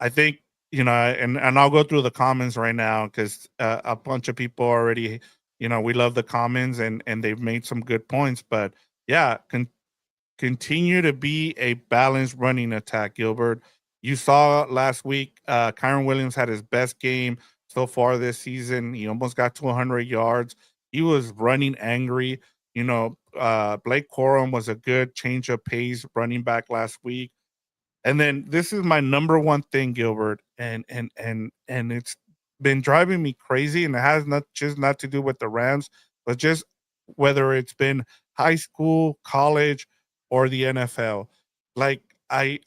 I think and I'll go through the comments right now because a bunch of people already, we love the comments and they've made some good points. But yeah, continue to be a balanced running attack, Gilbert. You saw last week, Kyron Williams had his best game so far this season. He almost got to 100 yards. He was running angry. Blake Corum was a good change of pace running back last week. And then this is my number one thing, Gilbert, and it's been driving me crazy, and it has not to do with the Rams, but just whether it's been high school, college, or the NFL. Like I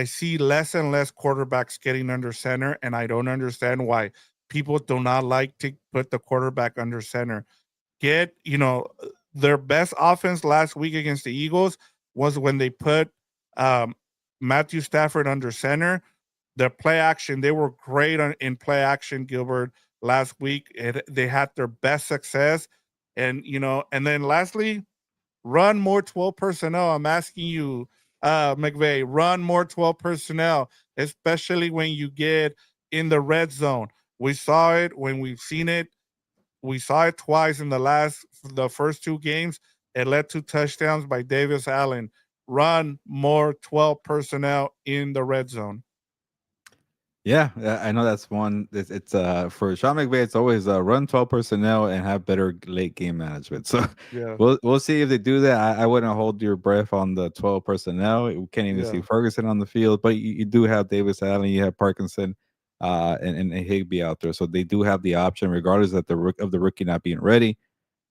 see less and less quarterbacks getting under center, and I don't understand why people do not like to put the quarterback under center. Their best offense last week against the Eagles was when they put um, Matthew Stafford under center. Their play action, they were great in play action, Gilbert, last week. They had their best success. And then lastly, run more 12 personnel. I'm asking you, McVay, run more 12 personnel, especially when you get in the red zone. We saw it when we've seen it. We saw it twice in the first two games. It led to touchdowns by Davis Allen. Run more 12 personnel in the red zone. Yeah, I know that's one. It's for Sean McVay. It's always run 12 personnel and have better late game management. So Yeah, we'll see if they do that. I wouldn't hold your breath on the 12 personnel. We can't even see yeah, Ferguson on the field, but you do have Davis Allen, you have Parkinson, and Higby out there. So they do have the option, regardless of the rookie not being ready.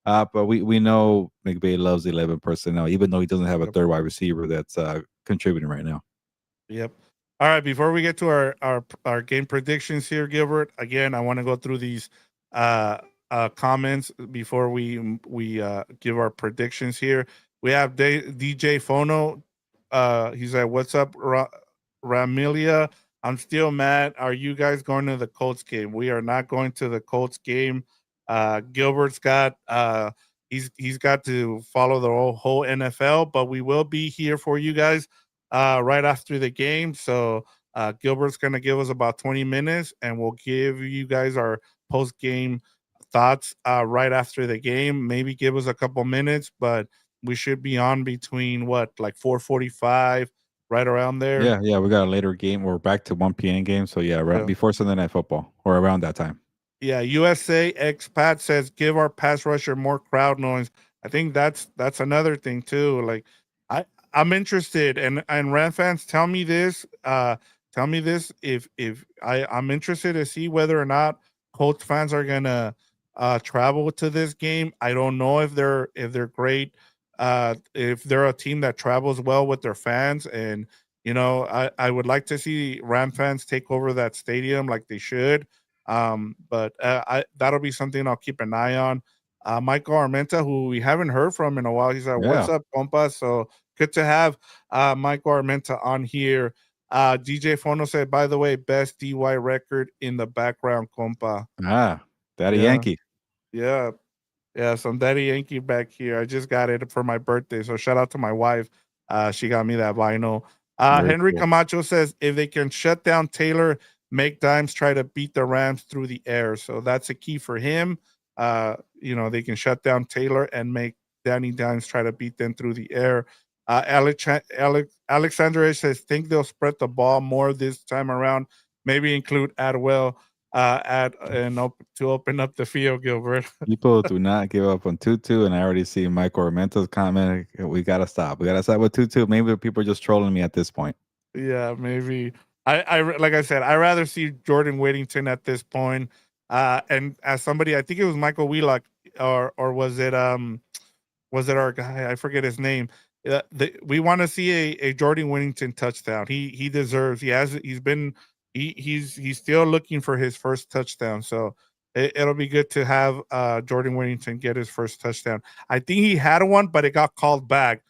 But we know McVay loves 11 personnel, even though he doesn't have a yep, third wide receiver that's contributing right now. yep. All right, before we get to our game predictions here, Gilbert, again, I want to go through these uh comments before we give our predictions here. We have DJ Fono. He said, "What's up, Ramilia? I'm still mad. Are you guys going to the Colts game? We are not going to the Colts game. Gilbert's got he's got to follow the whole NFL, but we will be here for you guys right after the game. So Gilbert's going to give us about 20 minutes and we'll give you guys our post game thoughts right after the game. Maybe give us a couple minutes, but we should be on between what, like 4:45, right around there. Yeah, we got a later game. We're back to 1 p.m. game. So yeah, right Yeah. before Sunday Night Football or around that time. Yeah, USA expat says give our pass rusher more crowd noise. I think that's another thing too. Like I I'm interested and Ram fans tell me this if I'm interested to see whether or not Colts fans are gonna travel to this game. I don't know if they're great, if they're a team that travels well with their fans. And I would like to see Ram fans take over that stadium like they should. But that'll be something I'll keep an eye on. Michael Armenta, who we haven't heard from in a while, he's like, "What's Yeah. up, compa?" So good to have Michael Armenta on here. DJ Fono said, "By the way, best DY record in the background, compa." Daddy Yeah, Yankee. yeah, yeah. Some Daddy Yankee back here. I just got it for my birthday, so shout out to my wife. She got me that vinyl. Very Henry cool. Camacho says if they can shut down Taylor, make Dimes try to beat the Rams through the air. So that's a key for him. They can shut down Taylor and make Danny Dimes try to beat them through the air. Alexander says, think they'll spread the ball more this time around. Maybe include Adwell to open up the field, Gilbert. People do not give up on Tutu, and I already see Michael Armento's comment. We gotta stop. We gotta stop with Tutu. Maybe people are just trolling me at this point. Yeah, maybe. Like I said, I rather see Jordan Whittington at this point. And as somebody, I think it was Michael Wheelock, or was it our guy? I forget his name. We want to see a Jordan Whittington touchdown. He deserves. He's still looking for his first touchdown. So it'll be good to have Jordan Whittington get his first touchdown. I think he had one, but it got called back.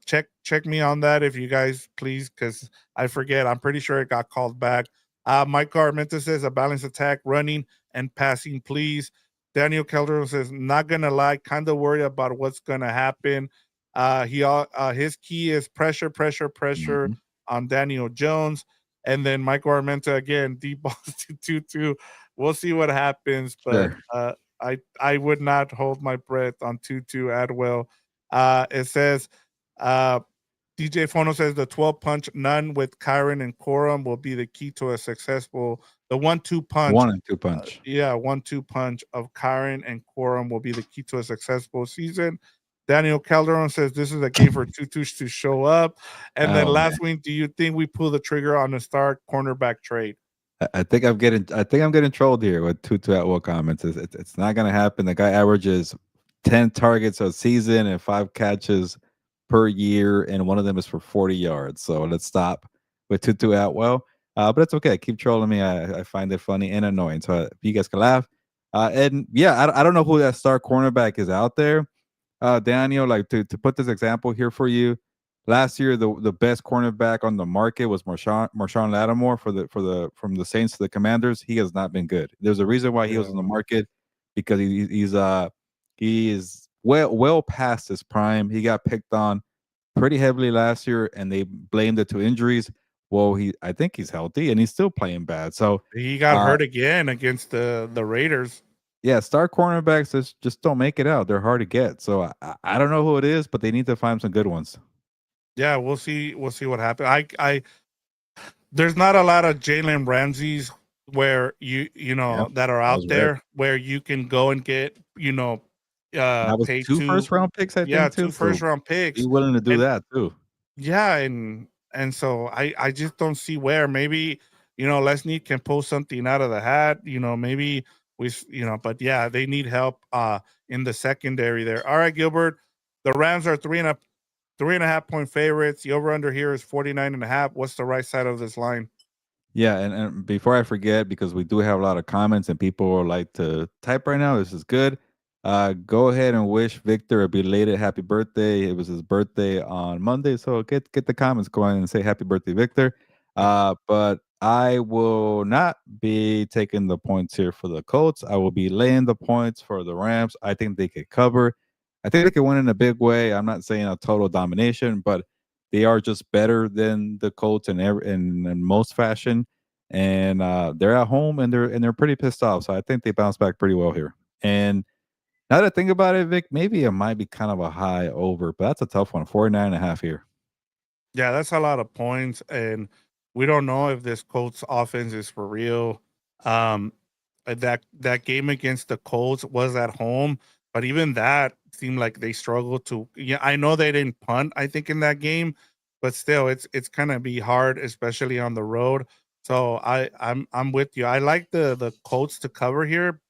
Check me on that if you guys please, because I forget. I'm pretty sure it got called back. Mike Armenta says a balanced attack, running and passing, please. Daniel Calderon says, not gonna lie, kind of worried about what's gonna happen. His key is pressure Mm-hmm. on Daniel Jones, and then Michael Armenta again, deep balls to 2-2. We'll see what happens, but Sure. I would not hold my breath on 2-2 Adwell. It says DJ Fono says the 12 punch, none with Kyron and Corum, will be the key to a successful the 1-2 punch. 1 and 2 punch. 1-2 punch of Kyron and Corum will be the key to a successful season. Daniel Calderon says this is a game for Tutus to show up. And then last week, do you think we pull the trigger on the star cornerback trade? I think I'm getting trolled here with Tutu Atwell comments. It's not gonna happen. The guy averages 10 targets a season and 5 catches per year, and one of them is for 40 yards. So let's stop with Tutu Atwell. But it's okay. Keep trolling me. I find it funny and annoying. So if you guys can laugh. And yeah, I don't know who that star cornerback is out there. Daniel, like to put this example here for you. Last year, the best cornerback on the market was Marshawn Lattimore from the Saints to the Commanders. He has not been good. There's a reason why he was on the market, because he is well past his prime. He got picked on pretty heavily last year, and they blamed it to injuries. Well, I think he's healthy, and he's still playing bad. So he got hurt again against the Raiders. Yeah, star cornerbacks just don't make it out. They're hard to get. So I don't know who it is, but they need to find some good ones. Yeah, we'll see. We'll see what happens. There's not a lot of Jalen Ramseys where that are out there where you can go and get that was pay 2 first-round picks, I think, too. 2 first-round picks. Be willing to do that too. Yeah, and so I just don't see where. Maybe Leslie can pull something out of the hat. Maybe but yeah, they need help in the secondary there. All right, Gilbert, the Rams are 3.5 point favorites. The over under here is 49.5. What's the right side of this line? Yeah, and before I forget, because we do have a lot of comments and people like to type right now, this is good. Go ahead and wish Victor a belated happy birthday. It was his birthday on Monday, so get the comments going and say happy birthday, Victor. But I will not be taking the points here for the Colts. I will be laying the points for the Rams. I think they could cover. I think they could win in a big way. I'm not saying a total domination, but they are just better than the Colts in most fashion. And they're at home, and they're pretty pissed off. So I think they bounce back pretty well here. And now that I think about it, Vic, maybe it might be kind of a high over, but that's a tough one. 49.5 here. Yeah, that's a lot of points, and we don't know if this Colts offense is for real. That game against the Colts was at home, but even that seemed like they struggled to. Yeah, I know they didn't punt, I think, in that game, but still, it's gonna be hard, especially on the road. So I'm with you. I like the Colts to cover here,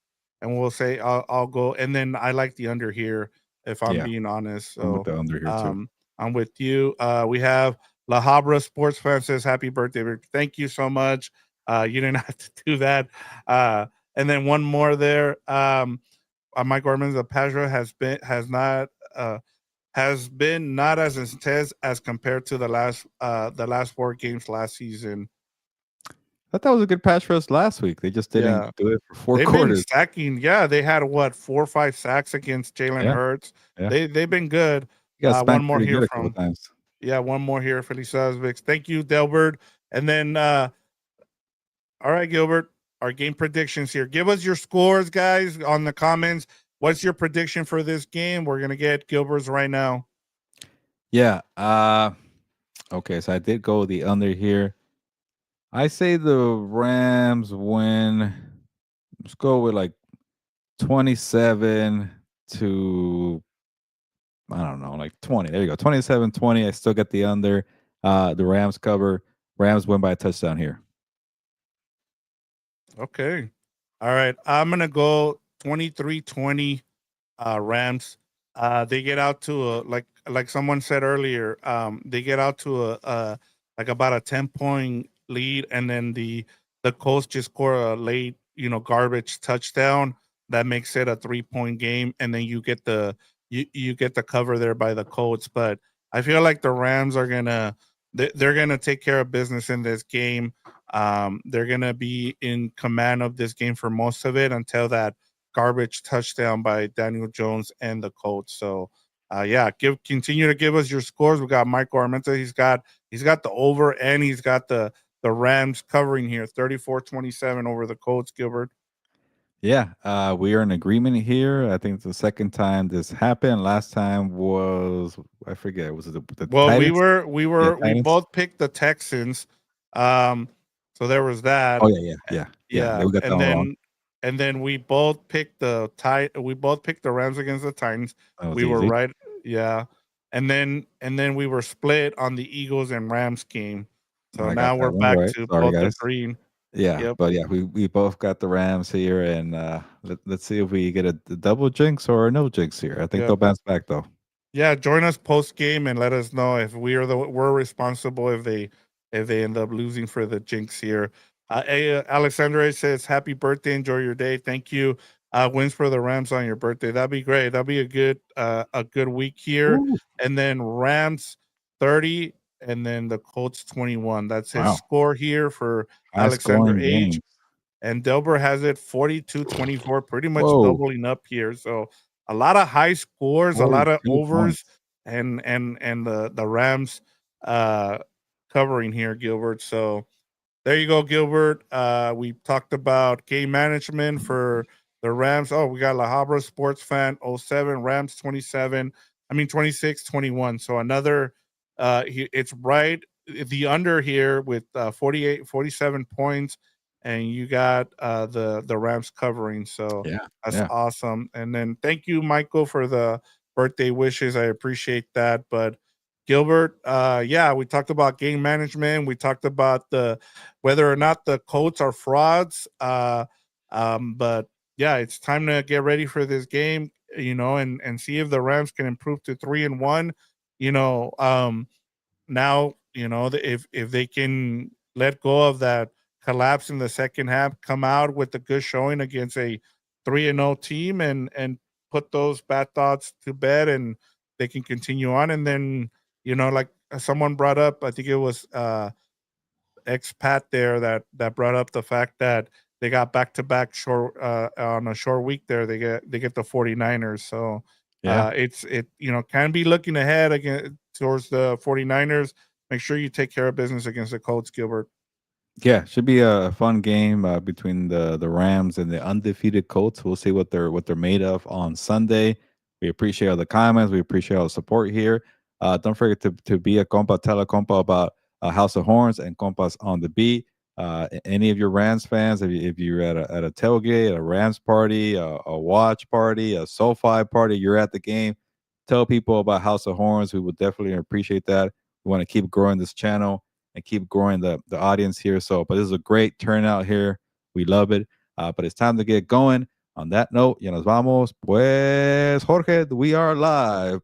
and we'll say I'll go, and then I like the under here if I'm being honest. So I'm with the under here too. I'm with you. We have La Habra Sports Fan says happy birthday, Rick. Thank you so much. You didn't have to do that. And then one more there. Mike Gorman's the Padre has been not as intense as compared to the last 4 games last season. I thought that was a good patch for us last week. They just didn't do it for 4 quarters. Been sacking. Yeah, they had 4 or 5 sacks against Jalen Hurts. Yeah. They've been good. One more here from times. Yeah, one more here, Felicidades. Thank you, Delbert. And then all right, Gilbert, our game predictions here. Give us your scores, guys, on the comments. What's your prediction for this game? We're gonna get Gilbert's right now. Yeah. Okay, so I did go the under here. I say the Rams win. Let's go with like 27 to, I don't know, like 20. There you go. 27-20. I still get the under. The Rams cover. Rams win by a touchdown here. Okay. All right. I'm gonna go 23-20 Rams. They get out to a like someone said earlier. They get out to a like about a 10-point lead, and then the Colts just score a late, garbage touchdown that makes it a 3-point game, and then you get the cover there by the Colts. But I feel like the Rams are they're gonna take care of business in this game. They're gonna be in command of this game for most of it until that garbage touchdown by Daniel Jones and the Colts. So yeah, continue to give us your scores. We got Michael Armenta. He's got the over, and he's got the Rams covering here, 34-27 over the Colts, Gilbert. Yeah, we are in agreement here. I think it's the second time this happened. Last time was, I forget, was it the Well, Titans? Yeah, we Titans. both picked the Texans. Um, so there was that. Oh yeah. Yeah, We got that one wrong. and then we both picked the Rams against the Titans. That was We were easy. right. Yeah. And then we were split on the Eagles and Rams game. So I got now we're that one back right. to Sorry, both guys. agreeing. Yeah, Yep. but yeah, we both got the Rams here, and let's see if we get a double jinx or a no jinx here. I think Yep. they'll bounce back though. Yeah, join us post game and let us know if we're responsible if they end up losing for the jinx here. Alexandre says happy birthday, enjoy your day. Thank you. Wins for the Rams on your birthday. That'd be great. That'd be a good week here. Ooh, And then Rams 30 and then the Colts 21. That's his wow, score here for high Alexander scoring H. game. And Delbert has it 42-24, pretty much Whoa, doubling up here. So a lot of high scores, a lot of 42 overs, points. and the Rams uh covering here, Gilbert. So there you go, Gilbert. We talked about game management for the Rams. Oh, we got La Habra Sports Fan 07, Rams 27. I mean 26-21. So another it's right the under here with 47 points, and you got the Rams covering. So Yeah, that's yeah, awesome. And then thank you, Michael, for the birthday wishes. I appreciate that. But Gilbert, yeah, we talked about game management. We talked about the whether or not the Colts are frauds. But yeah, it's time to get ready for this game, and see if the Rams can improve to 3-1. You know, now if they can let go of that collapse in the second half, come out with a good showing against a 3-0 team, and put those bad thoughts to bed, and they can continue on. And then like someone brought up, I think it was expat there that brought up the fact that they got back-to-back short on a short week there. They get the 49ers. So yeah. it can be looking ahead again towards the 49ers. Make sure you take care of business against the Colts, Gilbert. Yeah, should be a fun game between the Rams and the undefeated Colts. We'll see what they're made of on Sunday. We appreciate all the comments. We appreciate all the support here. Don't forget to be a compa, tell a compa about House of Horns and Compas on the Beat. Any of your Rams fans, if you're at a tailgate, a Rams party, a watch party, a SoFi party, you're at the game. Tell people about House of Horns. We would definitely appreciate that. We want to keep growing this channel and keep growing the audience here. So, but this is a great turnout here. We love it. But it's time to get going. On that note, ya nos vamos. Pues, Jorge, we are live.